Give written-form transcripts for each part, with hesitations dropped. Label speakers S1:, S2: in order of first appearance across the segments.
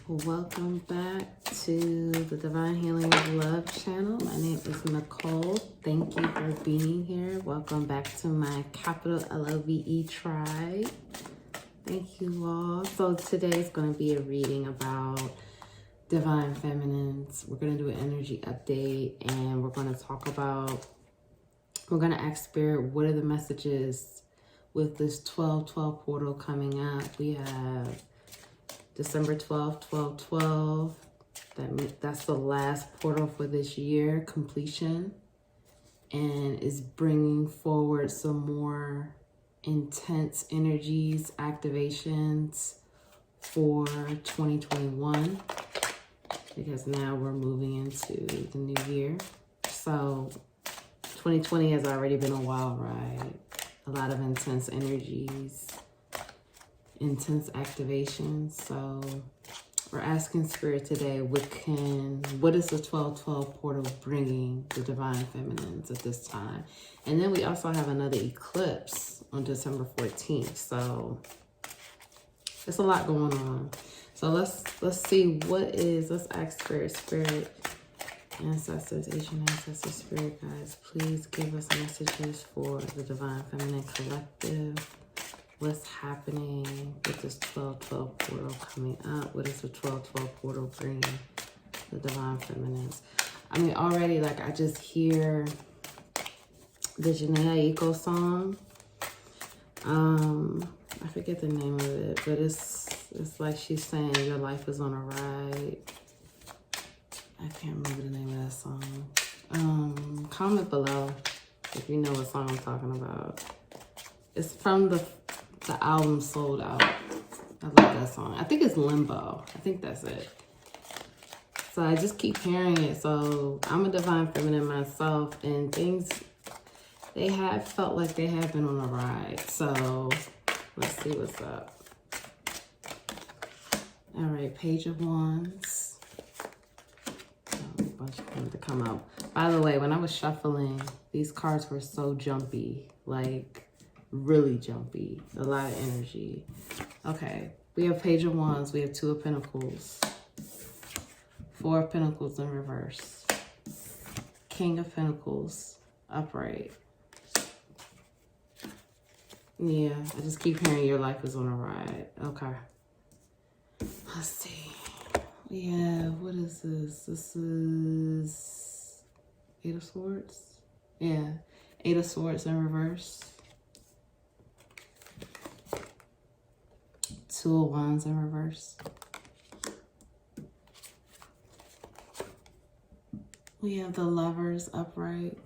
S1: Welcome back to the Divine Healing of Love channel. My name is Nicole. Thank you for being here. Welcome back to my capital LOVE tribe. Thank you all. So today is going to be a reading about divine feminines. We're going to do an energy update and we're going to talk about, we're going to ask Spirit, what are the messages with this 12/12 portal coming up? We have December 12th, 12/12. That's the last portal for this year, completion, and is bringing forward some more intense energies, activations for 2021, because now we're moving into the new year. So 2020 has already been a wild ride, a lot of intense energies, intense activation. So we're asking Spirit today, what is the 12/12 portal bringing the divine feminines at this time? And then we also have another eclipse on December 14th. So there's a lot going on. So let's see let's ask Spirit, ancestors, Asian ancestors, Spirit guides, please give us messages for the divine feminine collective. What's happening with this 12/12 portal coming up? What is the 12/12 portal bringing the divine feminines? I mean, already, like, I just hear the Janae Aiko song. I forget the name of it, but it's like she's saying your life is on a ride. I can't remember the name of that song. Comment below if you know what song I'm talking about. It's from the album Sold Out. I love that song. I think it's Limbo. I think that's it. So I just keep hearing it. So I'm a divine feminine myself, and things, they have felt like they have been on a ride. So let's see what's up. All right, Page of Wands. Oh, a bunch of them to come out. By the way, when I was shuffling, these cards were so jumpy, like really jumpy, a lot of energy. Okay, we have Page of Wands, we have Two of Pentacles, Four of Pentacles in reverse, King of Pentacles upright. Yeah, I just keep hearing your life is on a ride. Okay, let's see. Yeah, what is this? This is Eight of Swords. Yeah, Eight of Swords in reverse, Two of Wands in reverse. We have the Lovers upright,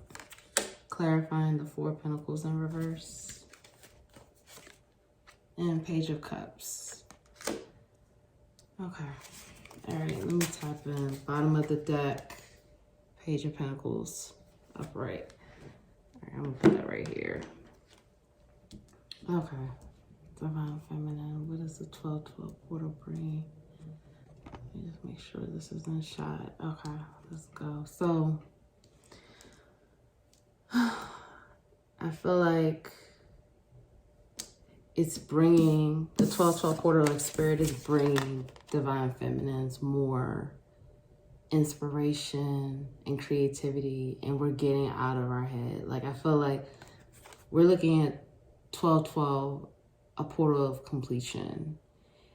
S1: clarifying the Four of Pentacles in reverse. And Page of Cups. Okay. All right, let me type in bottom of the deck, Page of Pentacles upright. All right, I'm gonna put that right here. Okay. Divine feminine, what is the 12/12 portal bring? Let me just make sure this is in shot. Okay, let's go. So I feel like it's bringing the 12/12 portal, like Spirit is bringing divine feminines more inspiration and creativity, and we're getting out of our head. Like, I feel like we're looking at 12/12, a portal of completion.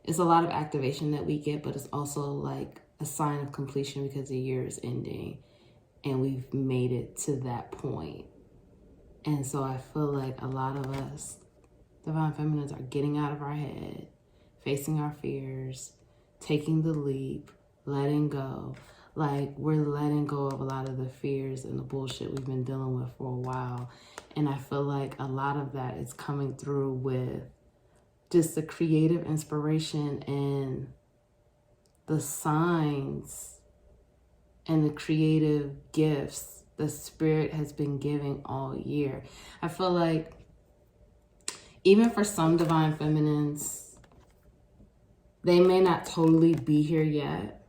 S1: It's a lot of activation that we get, but it's also like a sign of completion because the year is ending and we've made it to that point. And so I feel like a lot of us divine feminines are getting out of our head, facing our fears, taking the leap, letting go. Like, we're letting go of a lot of the fears and the bullshit we've been dealing with for a while. And I feel like a lot of that is coming through with just the creative inspiration and the signs and the creative gifts the Spirit has been giving all year. I feel like even for some divine feminines, they may not totally be here yet,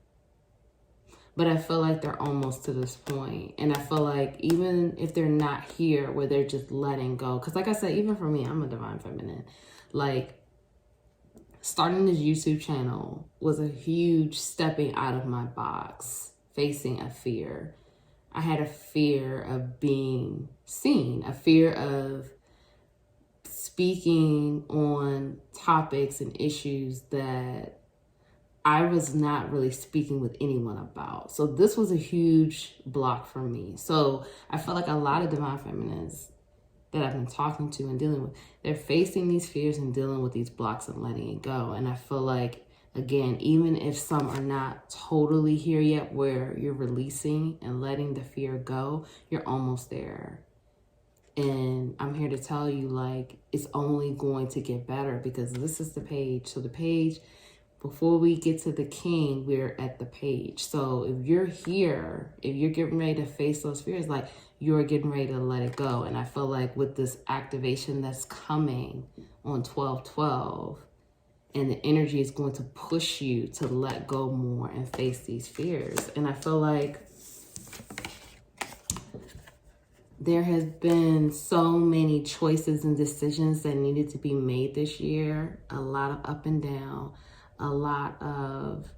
S1: but I feel like they're almost to this point. And I feel like even if they're not here where they're just letting go, because like I said, even for me, I'm a divine feminine. Like, starting this YouTube channel was a huge stepping out of my box, facing a fear. I had a fear of being seen, a fear of speaking on topics and issues that I was not really speaking with anyone about. So this was a huge block for me. So I felt like a lot of divine feminines that I've been talking to and dealing with, they're facing these fears and dealing with these blocks and letting it go. And I feel like, again, even if some are not totally here yet where you're releasing and letting the fear go, you're almost there. And I'm here to tell you, like, it's only going to get better, because this is the page. So the page, before we get to the king, we're at the page. So if you're here, if you're getting ready to face those fears, like, you're getting ready to let it go. And I feel like with this activation that's coming on 12/12, and the energy is going to push you to let go more and face these fears. And I feel like there has been so many choices and decisions that needed to be made this year. A lot of up and down, a lot of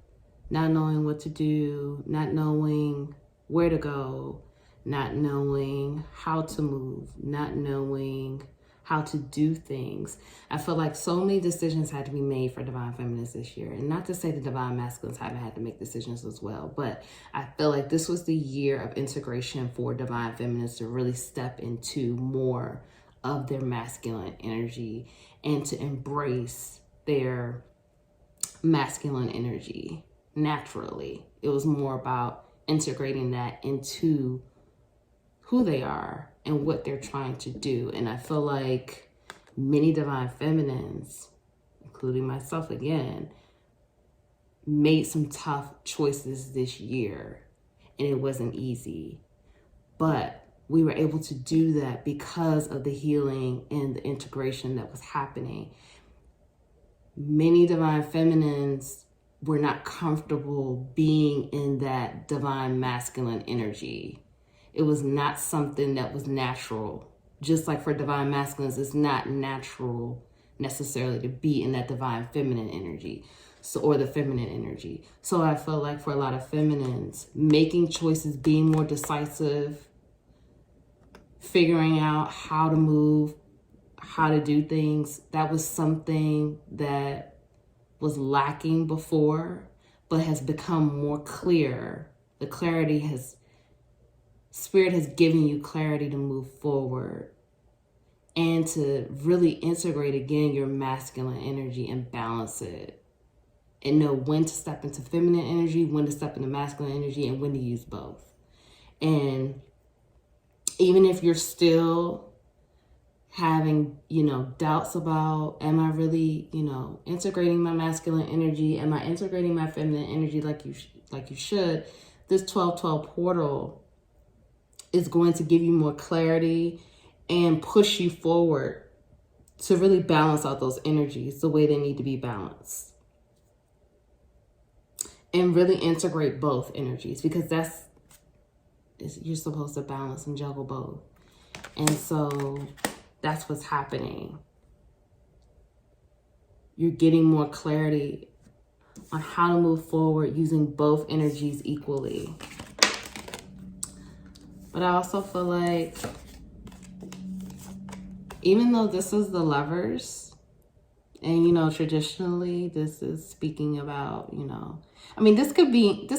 S1: not knowing what to do, not knowing where to go, not knowing how to move, not knowing how to do things. I feel like so many decisions had to be made for divine feminines this year. And not to say the divine masculines haven't had to make decisions as well, but I feel like this was the year of integration for divine feminines to really step into more of their masculine energy and to embrace their masculine energy naturally. It was more about integrating that into who they are and what they're trying to do. And I feel like many divine feminines, including myself again, made some tough choices this year, and it wasn't easy. But we were able to do that because of the healing and the integration that was happening. Many divine feminines were not comfortable being in that divine masculine energy. It was not something that was natural. Just like for divine masculines, it's not natural necessarily to be in that divine feminine energy, or the feminine energy. So I feel like for a lot of feminines, making choices, being more decisive, figuring out how to move, how to do things, that was something that was lacking before, but has become more clear. The clarity has, Spirit has given you clarity to move forward and to really integrate again your masculine energy and balance it, and know when to step into feminine energy, when to step into masculine energy, and when to use both. And even if you're still having, doubts about, am I really, integrating my masculine energy? Am I integrating my feminine energy like you should? This 12/12 portal is going to give you more clarity and push you forward to really balance out those energies the way they need to be balanced. And really integrate both energies, because you're supposed to balance and juggle both. And so that's what's happening. You're getting more clarity on how to move forward using both energies equally. But I also feel like, even though this is the Lovers, and traditionally this is speaking about, this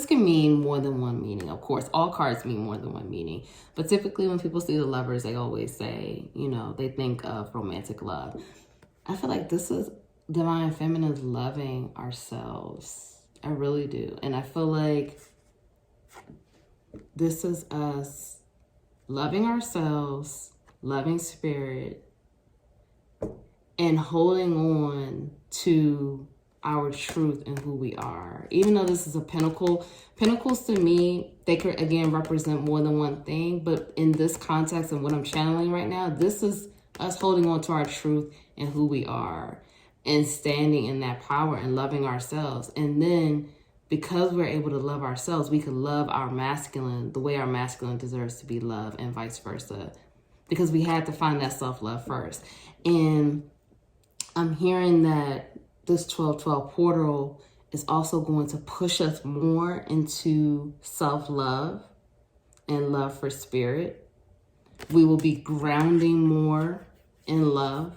S1: can mean more than one meaning. Of course, all cards mean more than one meaning. But typically when people see the Lovers, they always say, they think of romantic love. I feel like this is divine feminines loving ourselves. I really do. And I feel like this is us loving ourselves, loving spirit, and holding on to our truth and who we are. Even though this is a pentacle, pentacles to me, they could again represent more than one thing. But in this context and what I'm channeling right now, this is us holding on to our truth and who we are, and standing in that power and loving ourselves. And then because we're able to love ourselves, we can love our masculine the way our masculine deserves to be loved, and vice versa. Because we had to find that self-love first. And I'm hearing that this 12-12 portal is also going to push us more into self-love and love for spirit. We will be grounding more in love,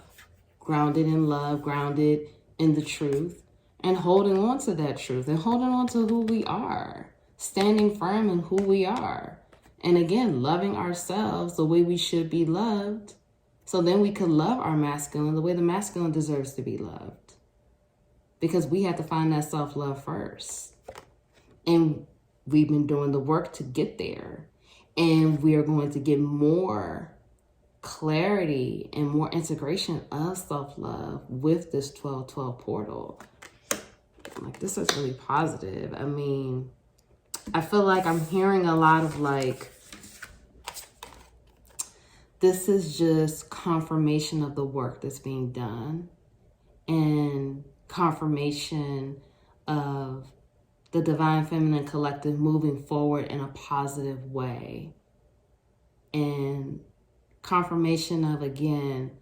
S1: grounded in love, grounded in the truth, and holding on to that truth and holding on to who we are, standing firm in who we are. And again, loving ourselves the way we should be loved. So then we could love our masculine the way the masculine deserves to be loved. Because we have to find that self-love first. And we've been doing the work to get there. And we are going to get more clarity and more integration of self-love with this 12-12 portal. Like, this is really positive. I mean, I feel like I'm hearing a lot of like, this is just confirmation of the work that's being done and confirmation of the Divine Feminine Collective moving forward in a positive way. And confirmation of, again,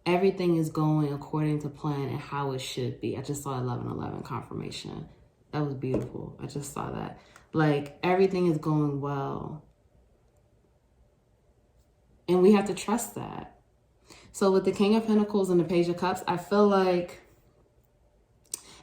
S1: everything is going according to plan and how it should be. I just saw 1111 confirmation. That was beautiful. I just saw that. Like, everything is going well. And we have to trust that. So with the King of Pentacles and the Page of Cups, I feel like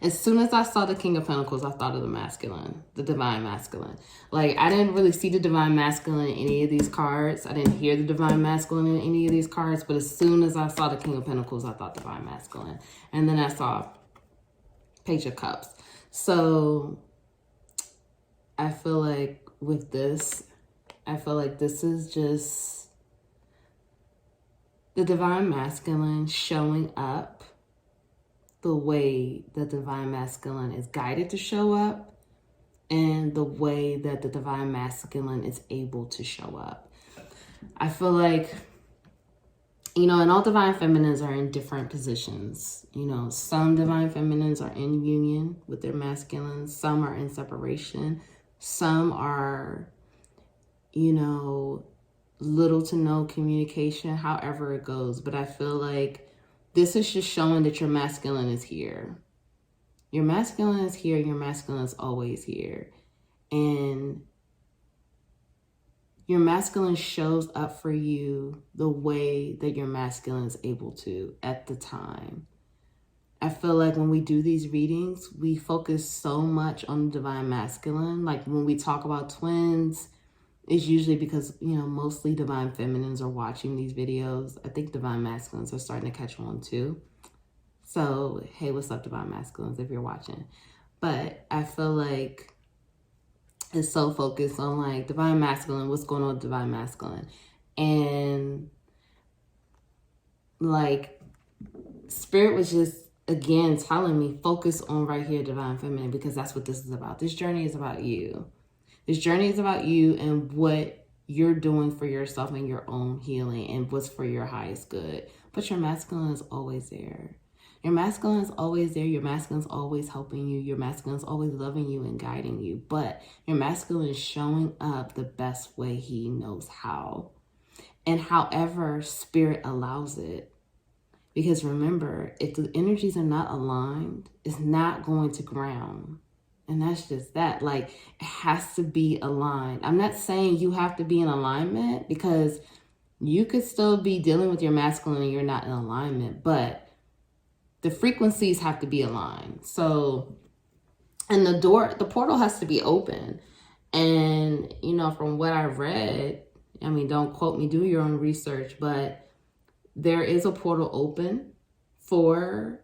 S1: as soon as I saw the King of Pentacles, I thought of the masculine, the divine masculine. Like, I didn't really see the divine masculine in any of these cards. I didn't hear the divine masculine in any of these cards. But as soon as I saw the King of Pentacles, I thought divine masculine. And then I saw Page of Cups. So I feel like with this, I feel like this is just the divine masculine showing up the way the divine masculine is guided to show up and the way that the divine masculine is able to show up. I feel like, you know, and all divine feminines are in different positions. You know, some divine feminines are in union with their masculines. Some are in separation. Some are, you know, little to no communication, however it goes. But I feel like this is just showing that your masculine is here. Your masculine is here. Your masculine is always here. And your masculine shows up for you the way that your masculine is able to at the time. I feel like when we do these readings, we focus so much on the divine masculine. Like when we talk about twins, it's usually because, you know, mostly divine feminines are watching these videos. I think divine masculines are starting to catch on too. So, hey, what's up, divine masculines, if you're watching? But I feel like it's so focused on like divine masculine, what's going on with divine masculine. And like spirit was just, again, telling me focus on right here, divine feminine, because that's what this is about. This journey is about you. This journey is about you and what you're doing for yourself and your own healing and what's for your highest good. But your masculine is always there. Your masculine is always there. Your masculine is always helping you. Your masculine is always loving you and guiding you. But your masculine is showing up the best way he knows how. And however spirit allows it. Because remember, if the energies are not aligned, it's not going to ground. And that's just that. Like, it has to be aligned. I'm not saying you have to be in alignment, because you could still be dealing with your masculine and you're not in alignment, but the frequencies have to be aligned. So, and the portal has to be open. And, you know, from what I've read, I mean, don't quote me, do your own research, but there is a portal open for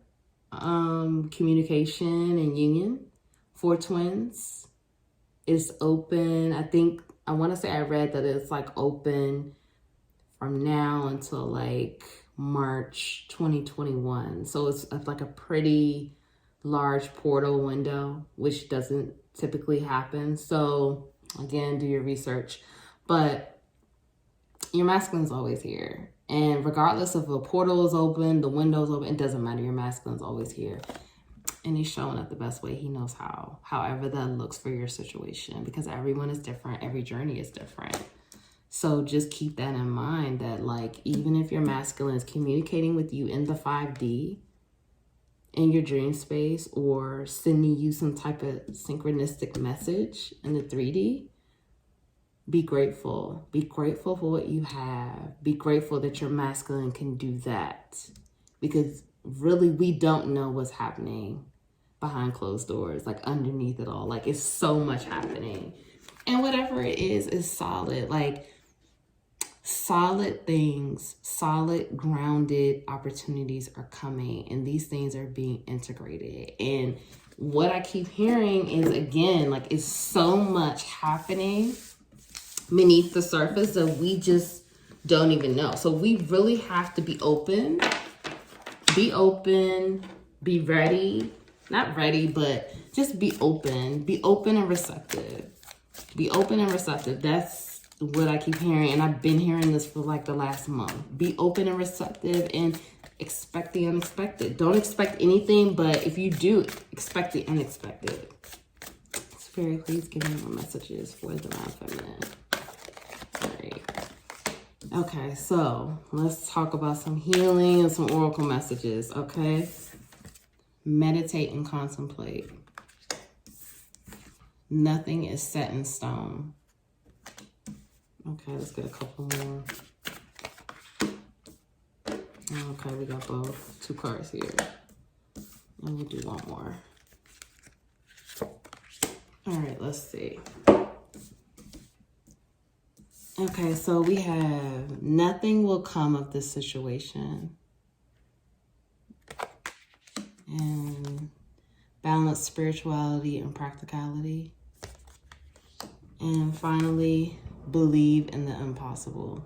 S1: communication and union. For twins, it's open. I want to say I read that it's like open from now until like March 2021. So it's like a pretty large portal window, which doesn't typically happen. So again, do your research. But your masculine's always here. And regardless if a portal is open, the window's open, it doesn't matter. Your masculine's always here. And he's showing up the best way he knows how, however that looks for your situation, because everyone is different. Every journey is different. So just keep that in mind, that like, even if your masculine is communicating with you in the 5D, in your dream space or sending you some type of synchronistic message in the 3D, be grateful. Be grateful for what you have. Be grateful that your masculine can do that. Because really, we don't know what's happening behind closed doors, like underneath it all. Like, it's so much happening. And whatever it is solid. Like, solid things, solid, grounded opportunities are coming. And these things are being integrated. And what I keep hearing is, again, like, it's so much happening beneath the surface that we just don't even know. So we really have to be open. Be open. Be ready. Not ready, but just be open. Be open and receptive. Be open and receptive. That's what I keep hearing. And I've been hearing this for like the last month. Be open and receptive and expect the unexpected. Don't expect anything, but if you do, expect the unexpected. Spirit, please give me more messages for the divine feminine. All right. Okay, so let's talk about some healing and some oracle messages, okay? Meditate and contemplate. Nothing is set in stone. Okay, let's get a couple more. Okay, we got both. 2 cards here. And we'll do one more. All right, let's see. Okay, so we have nothing will come of this situation. And balance spirituality and practicality. And finally, believe in the impossible.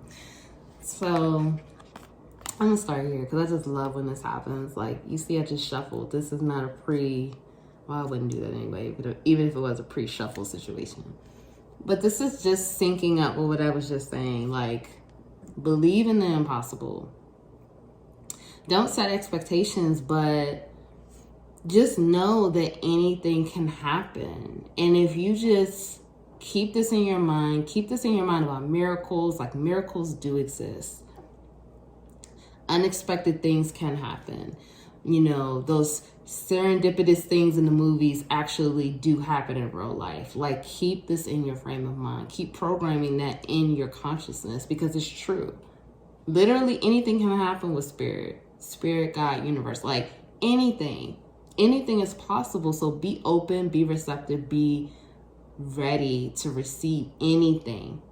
S1: So I'm gonna start here because I just love when this happens. Like, you see, I just shuffled. This is not a well, I wouldn't do that anyway, but even if it was a pre-shuffle situation. But this is just syncing up with what I was just saying. Like, believe in the impossible. Don't set expectations, but just know that anything can happen. And if you just keep this in your mind, about miracles, like miracles do exist. Unexpected things can happen. You know, those serendipitous things in the movies actually do happen in real life. Like, keep this in your frame of mind. Keep programming that in your consciousness because it's true. Literally anything can happen with spirit, God, universe, like anything is possible. So be open, be receptive, be ready to receive anything.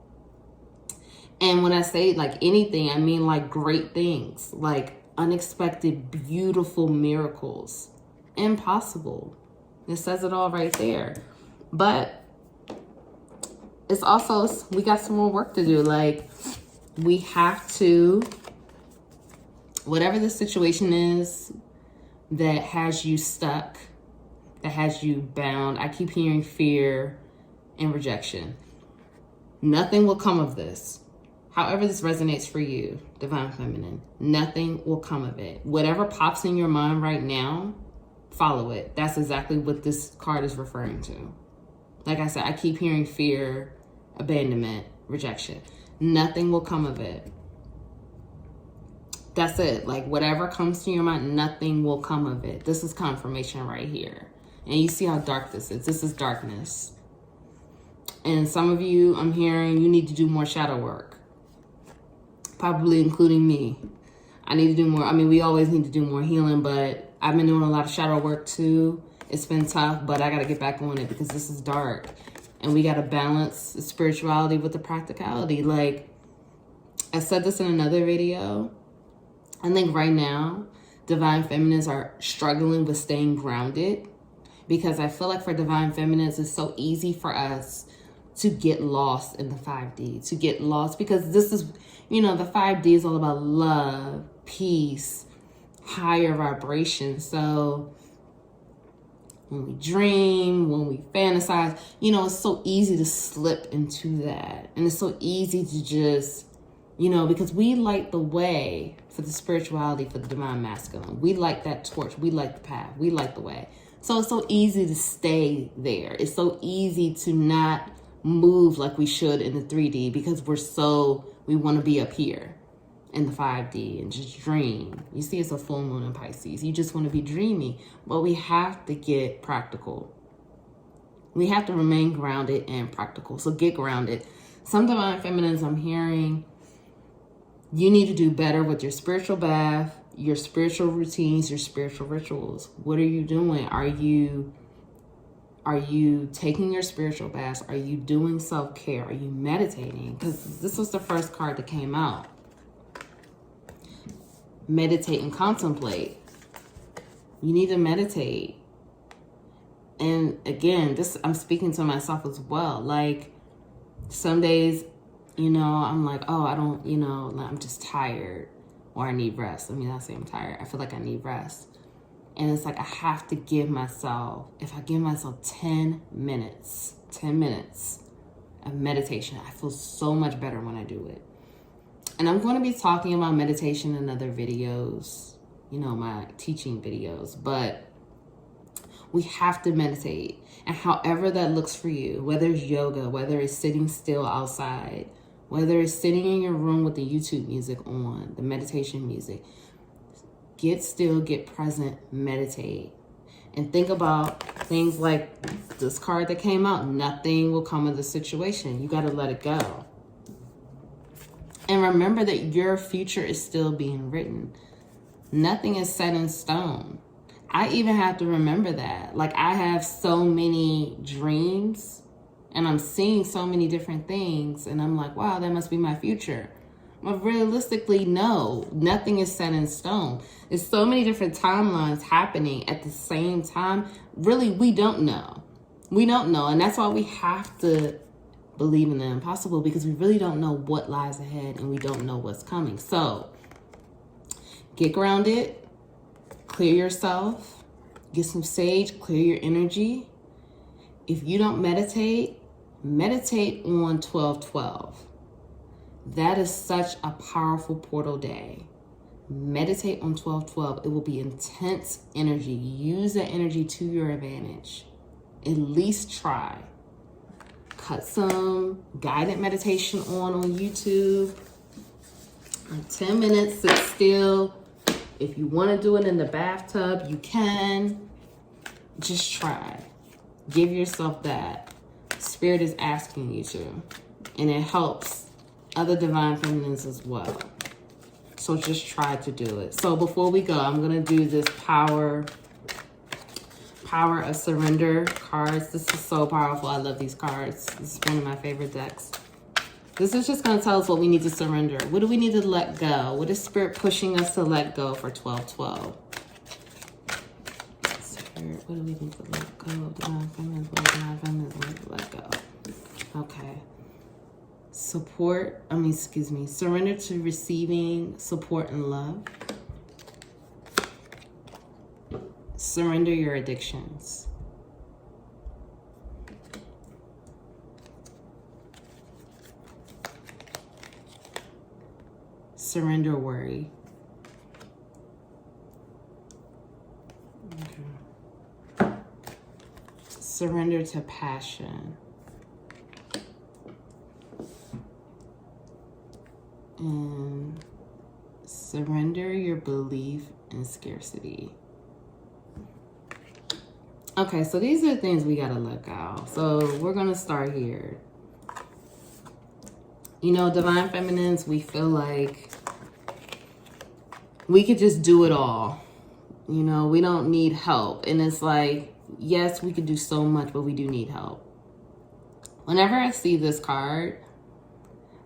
S1: And when I say like anything, I mean like great things, like unexpected, beautiful miracles. Impossible. It says it all right there. But it's also, we got some more work to do. Like, we have to, whatever the situation is that has you stuck, that has you bound. I keep hearing fear and rejection. Nothing will come of this. However this resonates for you, divine feminine, nothing will come of it. Whatever pops in your mind right now, follow it. That's exactly what this card is referring to. Like I said, I keep hearing fear, abandonment, rejection. Nothing will come of it. That's it. Like, whatever comes to your mind, nothing will come of it. This is confirmation right here. And you see how dark this is. This is darkness. And some of you, I'm hearing, you need to do more shadow work. Probably including me. I need to do more. I mean, we always need to do more healing, but I've been doing a lot of shadow work too. It's been tough, but I got to get back on it because this is dark. And we got to balance the spirituality with the practicality. Like, I said this in another video. I think right now, divine feminines are struggling with staying grounded because I feel like for divine feminines, it's so easy for us to get lost in the 5D, to get lost because this is, you know, the 5D is all about love, peace, higher vibration. So when we dream, when we fantasize, you know, it's so easy to slip into that. And it's so easy to just, you know, because we light the way for the spirituality, for the divine masculine. We light that torch. We light the path. We light the way. So it's so easy to stay there. It's so easy to not move like we should in the 3D because we want to be up here. in the 5D and just dream. You see, it's a full moon in Pisces. You just want to be dreamy, but we have to get practical. We have to remain grounded and practical. So get grounded. Some divine feminines I'm hearing, you need to do better with your spiritual bath, your spiritual routines, your spiritual rituals. What are you doing? Are you taking your spiritual baths? Are you doing self-care? Are you meditating? Because this was the first card that came out. Meditate and contemplate. You need to meditate. And again, this, I'm speaking to myself as well. Like, some days, you know, I'm like, oh, I don't, you know, I'm just tired, or I need rest. I mean, I say I'm tired. I feel like I need rest. And it's like, I have to give myself, if I give myself 10 minutes of meditation, I feel so much better when I do it. And I'm going to be talking about meditation in other videos, you know, my teaching videos, but we have to meditate. And however that looks for you, whether it's yoga, whether it's sitting still outside, whether it's sitting in your room with the YouTube music on, the meditation music, get still, get present, meditate. And think about things like this card that came out. Nothing will come of the situation. You got to let it go. And remember that your future is still being written. Nothing is set in stone. I even have to remember that. Like, I have so many dreams and I'm seeing so many different things. And I'm like, wow, that must be my future. But realistically, no, nothing is set in stone. There's so many different timelines happening at the same time. Really, we don't know. We don't know. And that's why we have to believe in the impossible, because we really don't know what lies ahead and we don't know what's coming. So get grounded, clear yourself, get some sage, clear your energy. If you don't meditate, meditate on 12/12. That is such a powerful portal day. Meditate on 12/12. It will be intense energy. Use that energy to your advantage. At least try. Cut some guided meditation on YouTube. Like 10 minutes, sit still. If you want to do it in the bathtub, you can. Just try. Give yourself that. Spirit is asking you to. And it helps other divine feminines as well. So just try to do it. So before we go, I'm going to do this power of surrender cards. This is so powerful. I love these cards. This is one of my favorite decks. This is just going to tell us what we need to surrender. What do we need to let go? What is Spirit pushing us to let go for 12/12? Spirit, what do we need to let go? Divine feminines, what do divine feminines need to let go? Okay. Surrender to receiving support and love. Surrender your addictions. Surrender worry. Okay. Surrender to passion. And surrender your belief in scarcity. Okay, so these are the things we gotta let go. So we're gonna start here. You know, divine feminines, we feel like we could just do it all. You know, we don't need help. And it's like, yes, we could do so much, but we do need help. Whenever I see this card,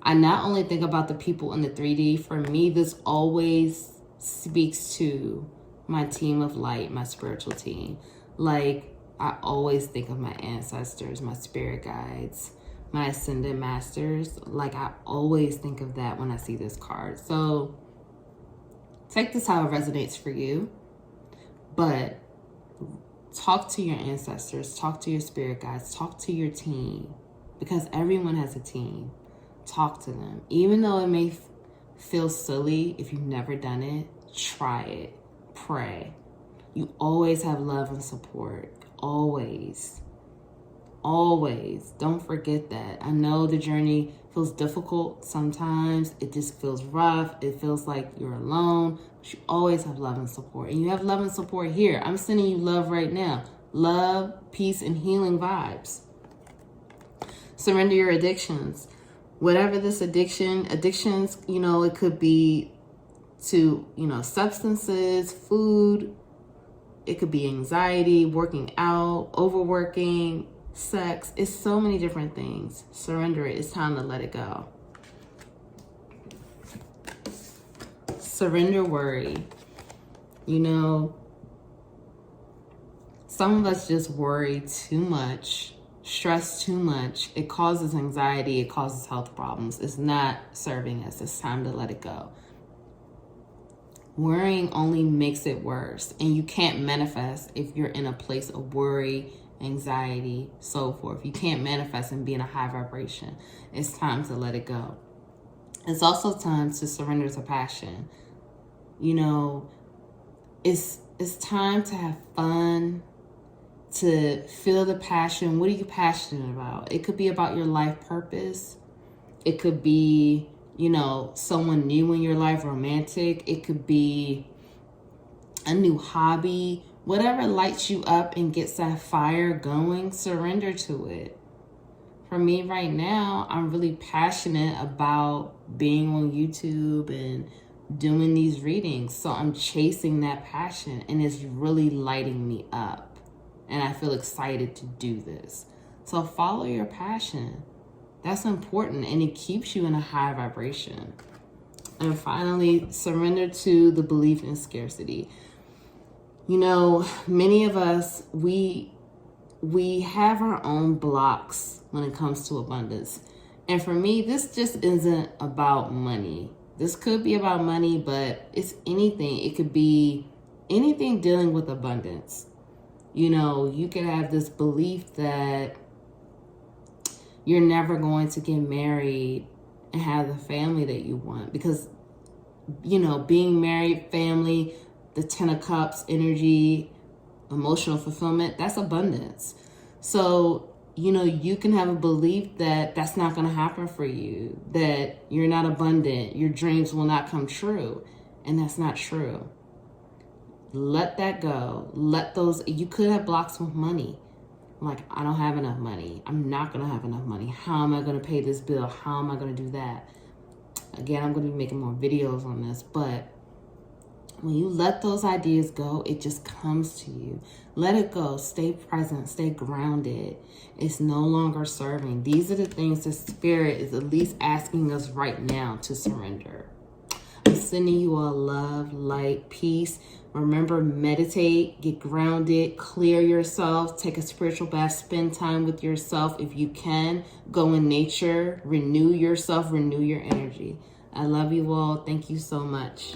S1: I not only think about the people in the 3D. For me, this always speaks to my team of light, my spiritual team. Like, I always think of my ancestors, my spirit guides, my ascended masters. Like, I always think of that when I see this card. So take this how it resonates for you. But talk to your ancestors, talk to your spirit guides, talk to your team. Because everyone has a team. Talk to them. Even though it may feel silly if you've never done it, try it. Pray. You always have love and support. Always. Always. Don't forget that. I know the journey feels difficult sometimes. It just feels rough. It feels like you're alone. But you always have love and support. And you have love and support here. I'm sending you love right now. Love, peace, and healing vibes. Surrender your addictions. Whatever this addictions, it could be to, substances, food. It could be anxiety, working out, overworking, sex. It's so many different things. Surrender it. It's time to let it go. Surrender worry. Some of us just worry too much, stress too much. It causes anxiety. It causes health problems. It's not serving us. It's time to let it go. Worrying only makes it worse. And you can't manifest if you're in a place of worry, anxiety, so forth. You can't manifest and be in a high vibration. It's time to let it go. It's also time to surrender to passion. It's time to have fun, to feel the passion. What are you passionate about? It could be about your life purpose. It could be, someone new in your life, romantic. It could be a new hobby. Whatever lights you up and gets that fire going, surrender to it. For me right now, I'm really passionate about being on YouTube and doing these readings. So I'm chasing that passion and it's really lighting me up. And I feel excited to do this. So follow your passion. That's important and it keeps you in a high vibration. And finally, surrender to the belief in scarcity. Many of us, we have our own blocks when it comes to abundance. And for me, this just isn't about money. This could be about money, but it's anything. It could be anything dealing with abundance. You could have this belief that you're never going to get married and have the family that you want. Because, being married, family, the 10 of Cups, energy, emotional fulfillment, that's abundance. So, you can have a belief that that's not going to happen for you, that you're not abundant, your dreams will not come true. And that's not true. Let that go. You could have blocks with money. Like, I don't have enough money. I'm not going to have enough money. How am I going to pay this bill? How am I going to do that? Again, I'm going to be making more videos on this, but when you let those ideas go, it just comes to you. Let it go. Stay present. Stay grounded. It's no longer serving. These are the things that Spirit is at least asking us right now to surrender. I'm sending you all love, light, peace. Remember, meditate, get grounded, clear yourself, take a spiritual bath, spend time with yourself if you can. Go in nature, renew yourself, renew your energy. I love you all. Thank you so much.